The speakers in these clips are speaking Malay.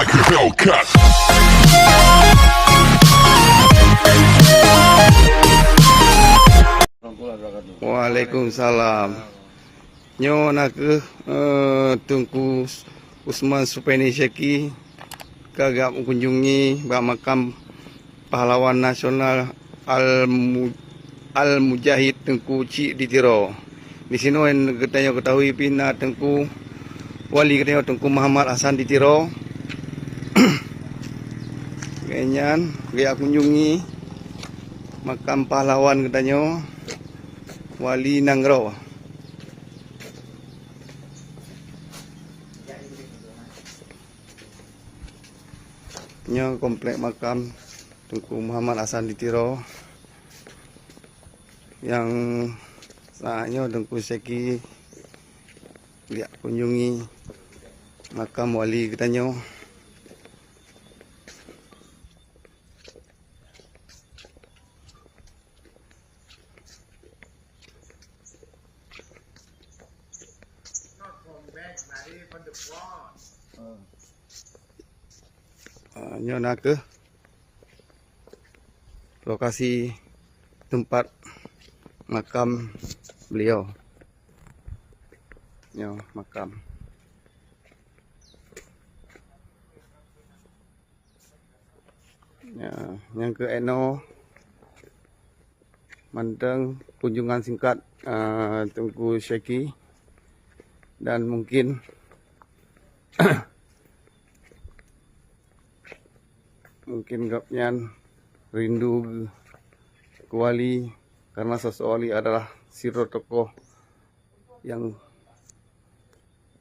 like a Hellcat. Waalaikumsalam. Nyo nak Tunku Usman Supeni Syeki kagak mengunjungi makam pahlawan nasional Al Mujahid Tengku Cik di Tiro. Di sini yang kita ketahui pina Tengku Wali kita Tengku Muhammad Hasan di Tiro. Kenyan dia kunjungi makam pahlawan katanya Wali Nanggro. Nya komplek makam Tengku Muhammad Hasan di Tiro yang saatnya Tengku Syeki dia kunjungi makam wali katanya. Nyo nak ke lokasi tempat makam beliau. Nyo makam. Ya, yang ke Eno mandang kunjungan singkat Tengku Syeki dan mungkin mungkin gapnyan rindu ke wali karena seseorang adalah siro tokoh yang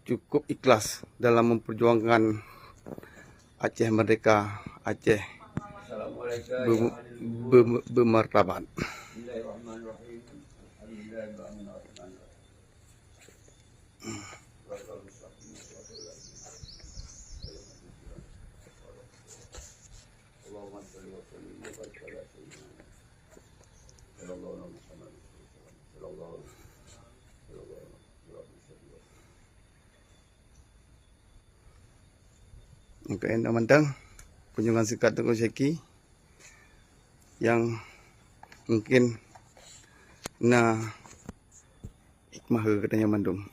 cukup ikhlas dalam memperjuangkan Aceh merdeka, Aceh bermartabat. Untuk anda mandang kunjungan singkat Tengku Syeki yang mungkin hikmah ke katanya mandung.